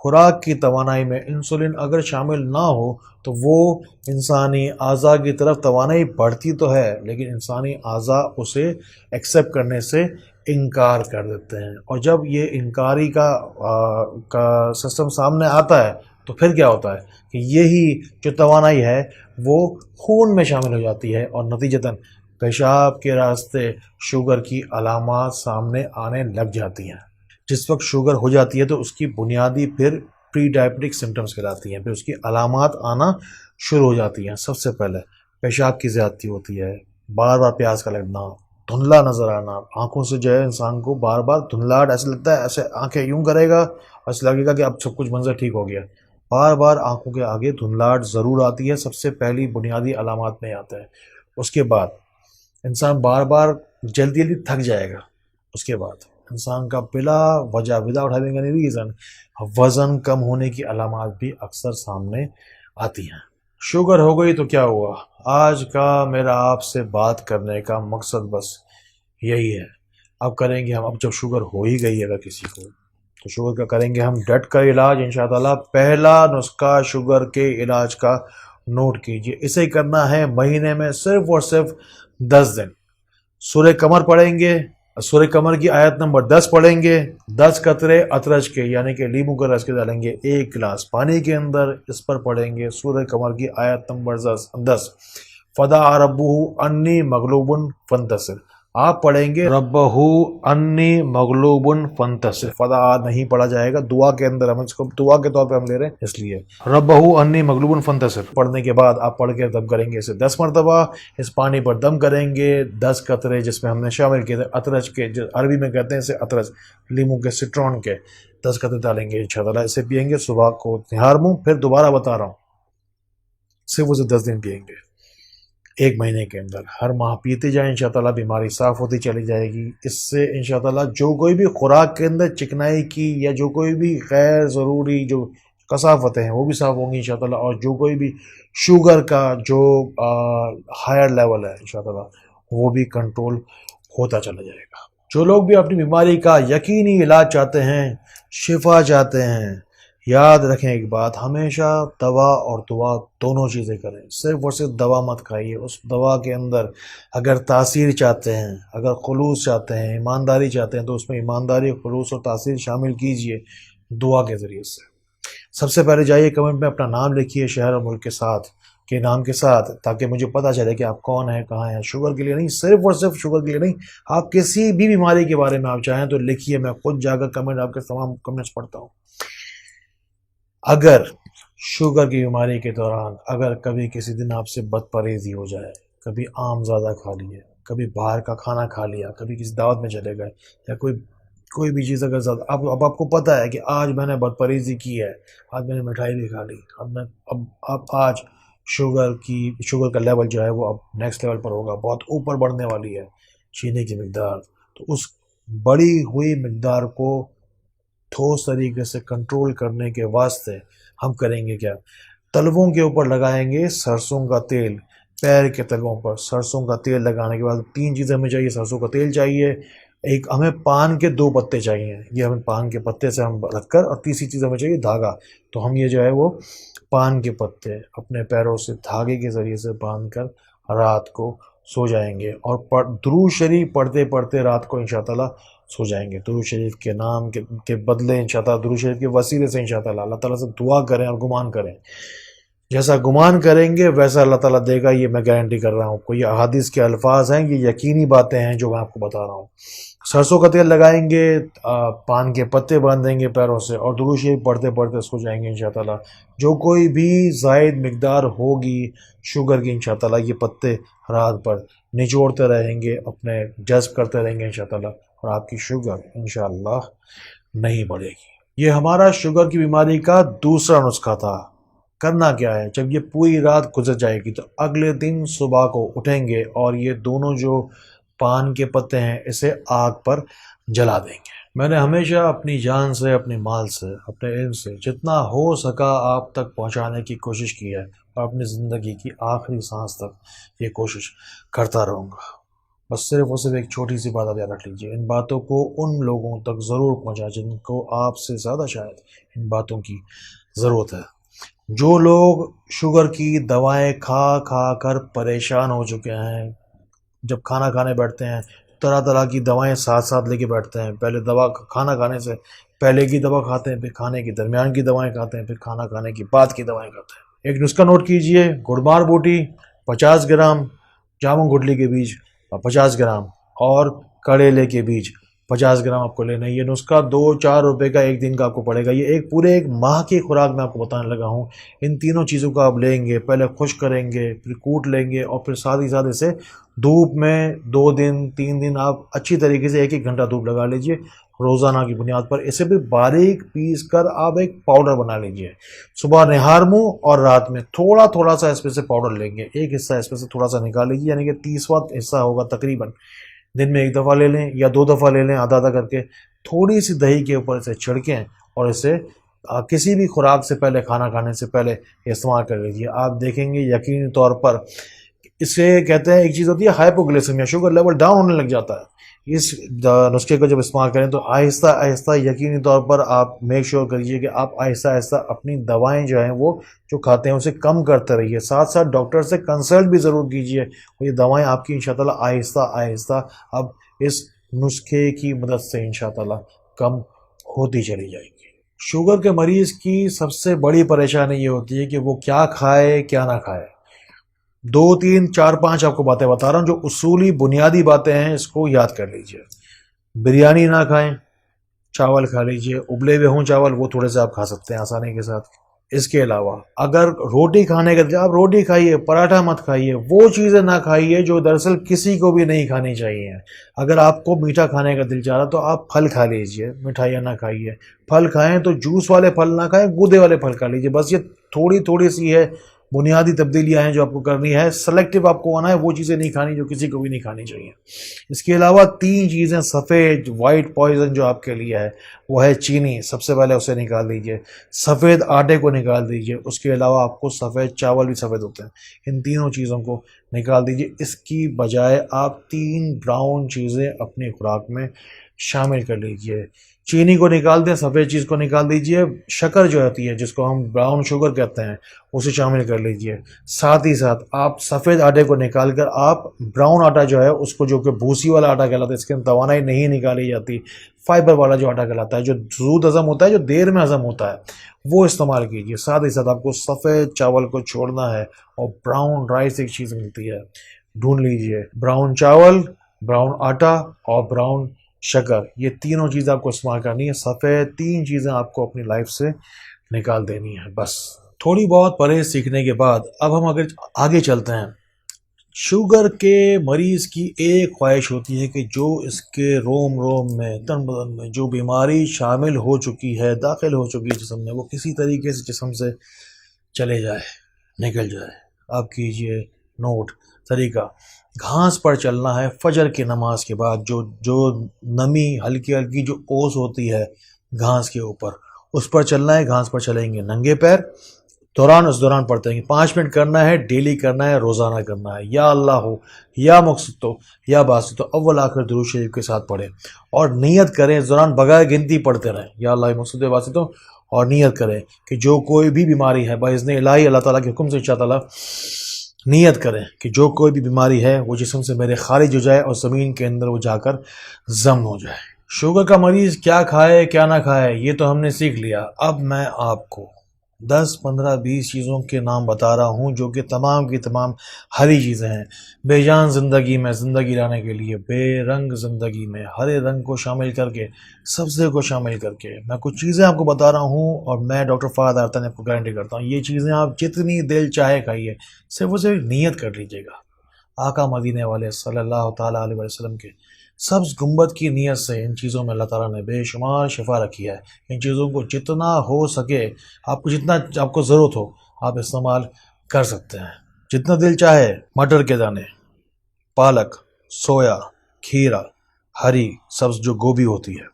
خوراک کی توانائی میں انسولین اگر شامل نہ ہو تو وہ انسانی اعضاء کی طرف توانائی بڑھتی تو ہے، لیکن انسانی اعضاء اسے ایکسیپٹ کرنے سے انکار کر دیتے ہیں، اور جب یہ انکاری کا سسٹم سامنے آتا ہے تو پھر کیا ہوتا ہے کہ یہی جو توانائی ہے وہ خون میں شامل ہو جاتی ہے، اور نتیجتاً پیشاب کے راستے شوگر کی علامات سامنے آنے لگ جاتی ہیں۔ جس وقت شوگر ہو جاتی ہے تو اس کی بنیادی پھر پری ڈائبٹک سمٹمز کہلاتی ہیں، پھر اس کی علامات آنا شروع ہو جاتی ہیں۔ سب سے پہلے پیشاب کی زیادتی ہوتی ہے، بار بار پیاس کا لگنا، دھندلا نظر آنا، آنکھوں سے جو ہے انسان کو بار بار دھندلاہٹ، ایسے لگتا ہے ایسے آنکھیں یوں کرے گا، ایسے لگے گا کہ اب سب کچھ منظر ٹھیک ہو گیا، بار بار آنکھوں کے آگے دھندلاہٹ ضرور آتی ہے، سب سے پہلی بنیادی علامات میں آتا ہے۔ اس کے بعد انسان بار بار جلدی جلدی تھک جائے گا، اس کے بعد انسان کا بلا وجہ وداؤٹ ہیونگ اینی ریزن وزن کم ہونے کی علامات بھی اکثر سامنے آتی ہیں۔ شوگر ہو گئی تو کیا ہوا؟ آج کا میرا آپ سے بات کرنے کا مقصد بس یہی ہے۔ اب کریں گے ہم، اب جب شوگر ہو ہی گئی اگر کسی کو، تو شوگر کا کریں گے ہم ڈٹ کر علاج انشاءاللہ۔ پہلا نسخہ شوگر کے علاج کا نوٹ کیجئے، اسے کرنا ہے مہینے میں صرف اور صرف 10 دن۔ سورہ قمر پڑھیں گے، سورہ قمر کی آیت نمبر 10 پڑھیں گے، 10 قطرے اترج کے یعنی کہ لیموں کے رس کے ڈالیں گے 1 گلاس پانی کے اندر، اس پر پڑھیں گے سورہ قمر کی آیت نمبر 10، فدا ربہ انی مغلوب فانتصر۔ آپ پڑھیں گے ربہ انی مغلوب فانتصر، فدا نہیں پڑھا جائے گا، دعا کے اندر ہم اس کو دعا کے طور پہ ہم لے رہے ہیں، اس لیے ربہ انی مغلوب فانتصر پڑھنے کے بعد آپ پڑھ کے دم کریں گے اسے 10 مرتبہ، اس پانی پر دم کریں گے 10 قطرے جس میں ہم نے شامل کیے تھے اترج کے، جو عربی میں کہتے ہیں اسے اترج، لیموں کے سٹرون کے 10 قطرے ڈالیں گے انشاءاللہ، اسے پیئیں گے صبح کو نہار منہ، پھر دوبارہ بتا رہا ہوں صرف اسے 10 دن پیئیں گے 1 مہینے کے اندر، ہر ماہ پیتے جائیں انشاءاللہ، بیماری صاف ہوتی چلی جائے گی۔ اس سے انشاءاللہ جو کوئی بھی خوراک کے اندر چکنائی کی یا جو کوئی بھی غیر ضروری جو کثافتیں ہیں وہ بھی صاف ہوں گی انشاءاللہ، اور جو کوئی بھی شوگر کا جو ہائر لیول ہے انشاءاللہ وہ بھی کنٹرول ہوتا چلا جائے گا۔ جو لوگ بھی اپنی بیماری کا یقینی علاج چاہتے ہیں، شفا چاہتے ہیں، یاد رکھیں ایک بات، ہمیشہ دوا اور دعا دونوں چیزیں کریں، صرف اور صرف دوا مت کھائیے، اس دوا کے اندر اگر تاثیر چاہتے ہیں، اگر خلوص چاہتے ہیں، ایمانداری چاہتے ہیں، تو اس میں ایمانداری، خلوص اور تاثیر شامل کیجئے دعا کے ذریعے سے۔ سب سے پہلے جائیے کمنٹ میں اپنا نام لکھیے، شہر اور ملک کے ساتھ کے نام کے ساتھ، تاکہ مجھے پتہ چلے کہ آپ کون ہیں، کہاں ہیں۔ شوگر کے لیے نہیں، صرف اور صرف شوگر کے لیے نہیں، آپ کسی بھی بیماری کے بارے میں آپ چاہیں تو لکھیے، میں خود جا کر کمنٹ آپ کے تمام کمنٹس پڑھتا ہوں۔ اگر شوگر کی بیماری کے دوران اگر کبھی کسی دن آپ سے بد پرہیزی ہو جائے، کبھی آم زیادہ کھا لیے، کبھی باہر کا کھانا کھا لیا، کبھی کسی دعوت میں چلے گئے، یا کوئی بھی چیز اگر زیادہ اب آپ کو پتہ ہے کہ آج میں نے بد پرہیزی کی ہے، آج میں نے مٹھائی بھی کھا لی، اب آج شوگر کا لیول جو ہے وہ اب نیکسٹ لیول پر ہوگا، بہت اوپر بڑھنے والی ہے چینی کی مقدار، تو اس بڑی ہوئی مقدار کو ٹھوس طریقے سے کنٹرول کرنے کے واسطے ہم کریں گے کیا؟ تلووں کے اوپر لگائیں گے سرسوں کا تیل، پیر کے تلووں پر سرسوں کا تیل لگانے کے بعد 3 چیزیں ہمیں چاہیے، سرسوں کا تیل چاہیے، ایک ہمیں پان کے 2 پتے چاہیے، یہ ہمیں پان کے پتے سے ہم رکھ کر، اور تیسری چیز ہمیں چاہیے دھاگا، تو ہم یہ جو ہے وہ پان کے پتے اپنے پیروں سے دھاگے کے ذریعے سے باندھ کر رات کو سو جائیں گے، اور درود شریف پڑھتے پڑھتے رات کو انشاءاللہ سو جائیں گے۔ درود شریف کے نام کے بدلے انشاءاللہ، درود شریف کے وسیلے سے انشاءاللہ اللہ تعالیٰ سے دعا کریں اور گمان کریں، جیسا گمان کریں گے ویسا اللہ تعالیٰ دے گا، یہ میں گارنٹی کر رہا ہوں۔ کوئی احادیث کے الفاظ ہیں، یہ یقینی باتیں ہیں جو میں آپ کو بتا رہا ہوں۔ سرسوں کا تیل لگائیں گے، پان کے پتے باندھیں گے پیروں سے، اور درود شریف پڑھتے پڑھتے سو جائیں گے انشاءاللہ۔ جو کوئی بھی زائد مقدار ہوگی شوگر کی انشاءاللہ، یہ پتے رات پر نچوڑتے رہیں گے، اپنے جذب کرتے رہیں گے انشاءاللہ، اور آپ کی شوگر انشاءاللہ نہیں بڑھے گی۔ یہ ہمارا شوگر کی بیماری کا دوسرا نسخہ تھا۔ کرنا کیا ہے، جب یہ پوری رات گزر جائے گی تو اگلے دن صبح کو اٹھیں گے، اور یہ دونوں جو پان کے پتے ہیں اسے آگ پر جلا دیں گے۔ میں نے ہمیشہ اپنی جان سے، اپنے مال سے، اپنے علم سے جتنا ہو سکا آپ تک پہنچانے کی کوشش کی ہے، اور اپنی زندگی کی آخری سانس تک یہ کوشش کرتا رہوں گا۔ بس صرف اور صرف ایک چھوٹی سی بات آپ یاد رکھ لیجیے، ان باتوں کو ان لوگوں تک ضرور پہنچائیں جن کو آپ سے زیادہ شاید ان باتوں کی ضرورت ہے، جو لوگ شوگر کی دوائیں کھا کھا کر پریشان ہو چکے ہیں۔ جب کھانا کھانے بیٹھتے ہیں طرح طرح کی دوائیں ساتھ ساتھ لے کے بیٹھتے ہیں، پہلے دوا کھانا کھانے سے پہلے کی دوا کھاتے ہیں، پھر کھانے کے درمیان کی دوائیں کھاتے ہیں، پھر کھانا کھانے کے بعد کی دوائیں کھاتے ہیں۔ ایک نسخہ نوٹ کیجئے، گڑمار بوٹی 50 گرام، جامن گٹلی کے بیج 50 گرام اور کریلے کے بیج 50 گرام آپ کو لینا ہے۔ یہ نسخہ 2-4 روپے کا ایک دن کا آپ کو پڑے گا۔ یہ پورے ایک ماہ کی خوراک میں آپ کو بتانے لگا ہوں۔ ان تینوں چیزوں کو آپ لیں گے، پہلے خشک کریں گے، پھر کوٹ لیں گے، اور پھر ساتھ ہی ساتھ اسے دھوپ میں 2 دن 3 دن آپ اچھی طریقے سے 1-1 گھنٹہ دھوپ لگا لیجئے روزانہ کی بنیاد پر۔ اسے بھی باریک پیس کر آپ ایک پاؤڈر بنا لیجئے۔ صبح نہار منہ اور رات میں تھوڑا تھوڑا سا اس میں سے پاؤڈر لیں گے، ایک حصہ اس میں سے تھوڑا سا نکال لیجیے، یعنی کہ 30واں حصہ ہوگا تقریباً۔ دن میں 1 دفعہ لے لیں یا 2 دفعہ لے لیں، آدھا آدھا کر کے تھوڑی سی دہی کے اوپر اسے چھڑکیں اور اسے کسی بھی خوراک سے پہلے، کھانا کھانے سے پہلے استعمال کر لیجیے۔ آپ دیکھیں گے یقینی طور پر، اس سے کہتے ہیں ایک چیز ہوتی ہے ہائپوگلیسیمیا، شوگر لیول ڈاؤن ہونے لگ جاتا ہے۔ اس نسخے کو جب استعمال کریں تو آہستہ آہستہ یقینی طور پر آپ میک شور کریے کہ آپ آہستہ آہستہ اپنی دوائیں جو ہیں وہ جو کھاتے ہیں اسے کم کرتے رہیے، ساتھ ساتھ ڈاکٹر سے کنسلٹ بھی ضرور کیجیے۔ یہ دوائیں آپ کی انشاءاللہ آہستہ آہستہ اب اس نسخے کی مدد سے انشاءاللہ کم ہوتی چلی جائے گی۔ شوگر کے مریض کی سب سے بڑی پریشانی یہ ہوتی ہے کہ وہ کیا کھائے کیا نہ کھائے۔ 2 3 4 5 آپ کو باتیں بتا رہا ہوں جو اصولی بنیادی باتیں ہیں، اس کو یاد کر لیجئے۔ بریانی نہ کھائیں، چاول کھا لیجئے، ابلے ہوئے ہوں چاول وہ تھوڑے سے آپ کھا سکتے ہیں آسانی کے ساتھ۔ اس کے علاوہ اگر روٹی کھانے کا آپ روٹی کھائیے، پراٹھا مت کھائیے، وہ چیزیں نہ کھائیے جو دراصل کسی کو بھی نہیں کھانی چاہیے۔ اگر آپ کو میٹھا کھانے کا دل چاہ رہا تو آپ پھل کھا لیجئے، مٹھائیاں نہ کھائیے۔ پھل کھائیں تو جوس والے پھل نہ کھائیں، گودے والے پھل کھا لیجئے۔ بس یہ تھوڑی سی ہے بنیادی تبدیلیاں ہیں جو آپ کو کرنی ہے۔ سلیکٹیو آپ کو آنا ہے، وہ چیزیں نہیں کھانی جو کسی کو بھی نہیں کھانی چاہیے۔ اس کے علاوہ 3 چیزیں سفید وائٹ پوائزن جو آپ کے لیے ہے وہ ہے چینی، سب سے پہلے اسے نکال دیجئے، سفید آٹے کو نکال دیجئے، اس کے علاوہ آپ کو سفید چاول بھی سفید ہوتے ہیں، ان تینوں چیزوں کو نکال دیجئے۔ اس کی بجائے آپ 3 براؤن چیزیں اپنی خوراک میں شامل کر لیجئے۔ چینی کو نکال دیں، سفید چیز کو نکال دیجئے، شکر جو ہوتی ہے جس کو ہم براؤن شوگر کہتے ہیں اسے شامل کر لیجئے۔ ساتھ ہی ساتھ آپ سفید آٹے کو نکال کر آپ براؤن آٹا جو ہے اس کو، جو کہ بھوسی والا آٹا کہلاتا ہے، اس کے توانائی نہیں نکالی جاتی، فائبر والا جو آٹا کہلاتا ہے، جو زود ہضم ہوتا ہے، جو دیر میں ہضم ہوتا ہے، وہ استعمال کیجئے۔ ساتھ ہی ساتھ آپ کو سفید چاول کو چھوڑنا ہے اور براؤن رائس ایک چیز ملتی ہے، ڈھونڈ لیجئے۔ براؤن چاول، براؤن آٹا اور براؤن شکر، یہ تینوں چیزیں آپ کو استعمال کرنی ہے۔ سفید 3 چیزیں آپ کو اپنی لائف سے نکال دینی ہے بس۔ تھوڑی بہت پرہیز سیکھنے کے بعد اب ہم اگر آگے چلتے ہیں، شوگر کے مریض کی ایک خواہش ہوتی ہے کہ جو اس کے روم روم میں، تن بدن میں جو بیماری شامل ہو چکی ہے، داخل ہو چکی ہے جسم میں، وہ کسی طریقے سے جسم سے چلے جائے، نکل جائے۔ آپ کیجئے نوٹ طریقہ، گھاس پر چلنا ہے فجر کی نماز کے بعد، جو نمی ہلکی ہلکی جو اوس ہوتی ہے گھاس کے اوپر، اس پر چلنا ہے۔ گھاس پر چلیں گے ننگے پیر، اس دوران پڑھتے ہیں 5 منٹ کرنا ہے، ڈیلی کرنا ہے، روزانہ کرنا ہے۔ یا اللہ ہو یا مقصد تو یا باسط تو اول آخر درود شریف کے ساتھ پڑھیں اور نیت کریں، اس دوران بغیر گنتی پڑھتے رہیں یا اللہ مقصد و باسط تو، اور نیت کریں کہ جو کوئی بھی بیماری ہے باذن الہی اللہ تعالیٰ کے حکم سے انشاءاللہ نیت کریں کہ جو کوئی بھی بیماری ہے وہ جسم سے میرے خارج ہو جائے اور زمین کے اندر وہ جا کر ضم ہو جائے۔ شوگر کا مریض کیا کھائے کیا نہ کھائے یہ تو ہم نے سیکھ لیا۔ اب میں آپ کو 10 15 20 چیزوں کے نام بتا رہا ہوں جو کہ تمام کی تمام ہری چیزیں ہیں۔ بے جان زندگی میں زندگی لانے کے لیے، بے رنگ زندگی میں ہرے رنگ کو شامل کر کے، سبزے کو شامل کر کے میں کچھ چیزیں آپ کو بتا رہا ہوں، اور میں ڈاکٹر فہد آرتن آپ کو گارنٹی کرتا ہوں یہ چیزیں آپ جتنی دل چاہے کھائیے، صرف نیت کر لیجیے گا۔ آقا مدینے والے صلی اللہ تعالیٰ علیہ وسلم کے سبز گنبد کی نیت سے ان چیزوں میں اللہ تعالیٰ نے بے شمار شفا رکھی ہے۔ ان چیزوں کو جتنا ہو سکے، آپ کو جتنا آپ کو ضرورت ہو آپ استعمال کر سکتے ہیں، جتنا دل چاہے۔ مٹر کے دانے، پالک، سویا، کھیرا، ہری سبز جو گوبھی ہوتی ہے،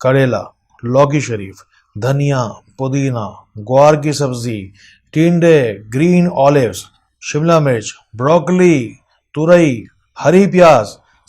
کریلا، لوکی شریف، دھنیا، پودینہ، گوار کی سبزی، ٹینڈے، گرین آلیوز، شملہ مرچ، بروکلی، تورئی، ہری پیاز،